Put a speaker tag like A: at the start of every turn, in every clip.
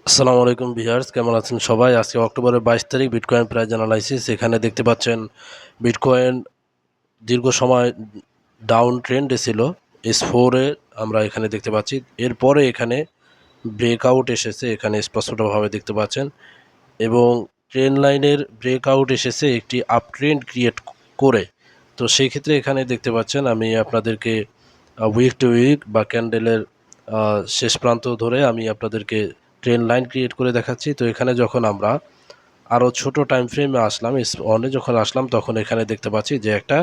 A: আসসালামু আলাইকুম ভিউয়ার্স, কেমন আছেন সবাই? আজকে অক্টোবরের 22 তারিখ বিটকয়েন প্রাইস অ্যানালাইসিস। এখানে দেখতে পাচ্ছেন বিটকয়েন দীর্ঘ সময় ডাউন ট্রেন্ডে ছিল। S4 এ আমরা এখানে দেখতে পাচ্ছি। এরপরে এখানে ব্রেকআউট এসেছে, এখানে স্পষ্টভাবে দেখতে পাচ্ছেন, এবং ট্রেন্ড লাইনের ব্রেকআউট এসেছে একটি আপ ট্রেন্ড ক্রিয়েট করে। তো সেই ক্ষেত্রে এখানে দেখতে পাচ্ছেন আমি আপনাদেরকে উইক টু উইক বা ক্যান্ডেলের শেষ প্রান্ত ধরে আমি আপনাদেরকে ট্রেন্ড লাইন ক্রিয়েট করে দেখাচ্ছি। তো এখানে যখন আমরা আরও ছোট টাইম ফ্রেমে আসলাম, S1 যখন আসলাম, তখন এখানে দেখতে পাচ্ছি যে একটা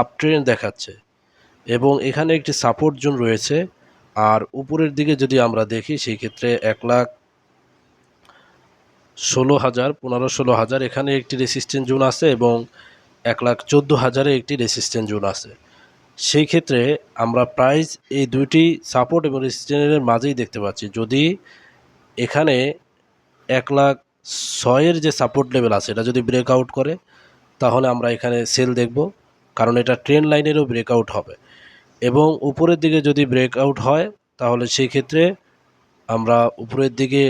A: আপ ট্রেন্ড দেখাচ্ছে এবং এখানে একটি সাপোর্ট জোন রয়েছে। আর উপরের দিকে যদি আমরা দেখি সেই ক্ষেত্রে 1,16,000, 15-16,000 এখানে একটি রেসিস্ট্যান্ট জোন আছে এবং 1,14,000 একটি রেসিস্ট্যান্ট জোন আছে। সেই ক্ষেত্রে আমরা প্রাইস এই দুইটি সাপোর্ট এবং রেসিস্ট্যান্টের মাঝেই দেখতে পাচ্ছি। যদি এখানে 1,06,000 যে সাপোর্ট লেভেল আছে এটা যদি ব্রেকআউট করে, তাহলে আমরা এখানে সেল দেখব, কারণ এটা ট্রেন্ড লাইনেরও ব্রেকআউট হবে। এবং উপরের দিকে যদি ব্রেকআউট হয়, তাহলে সেই ক্ষেত্রে আমরা উপরের দিকে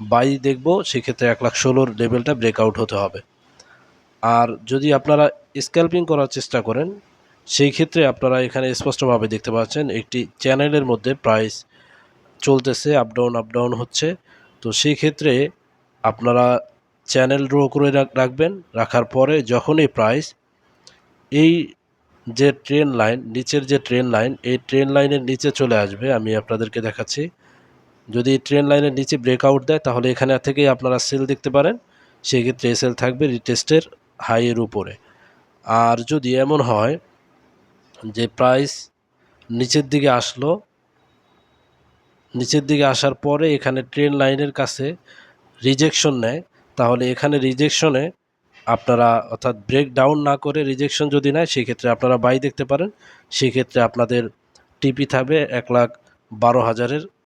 A: বাই দেখব, সেক্ষেত্রে 1,16,000 লেভেলটা ব্রেকআউট হতে হবে। আর যদি আপনারা স্ক্যাল্পিং করার চেষ্টা করেন, সেই ক্ষেত্রে আপনারা এখানে স্পষ্টভাবে দেখতে পাচ্ছেন একটি চ্যানেলের মধ্যে প্রাইস চলতেছে, আপ ডাউন হচ্ছে। তো সেই ক্ষেত্রে আপনারা চ্যানেল ড্র করে রাখবেন। রাখার পরে যখনই প্রাইস এই যে ট্রেন লাইন, নিচের যে ট্রেন লাইন, এই ট্রেন লাইনের নিচে চলে আসবে, আমি আপনাদেরকে দেখাচ্ছি। যদি ট্রেন লাইনের নিচে ব্রেকআউট দেয়, তাহলে এখানে থেকেই আপনারা সেল দেখতে পারেন। সেক্ষেত্রে সেল থাকবে রিটেস্টের হাইয়ের উপরে। আর যদি এমন হয় যে প্রাইস নিচের দিকে আসলো, নিচের দিকে আসার পরে এখানে ট্রেন লাইনের কাছে রিজেকশন নেয়, তাহলে এখানে রিজেকশনে আপনারা, অর্থাৎ ব্রেক ডাউন না করে রিজেকশন যদি নেয়, সেক্ষেত্রে আপনারা বাই দেখতে পারেন। সেক্ষেত্রে আপনাদের টিপি থাকবে 1,12,000-এর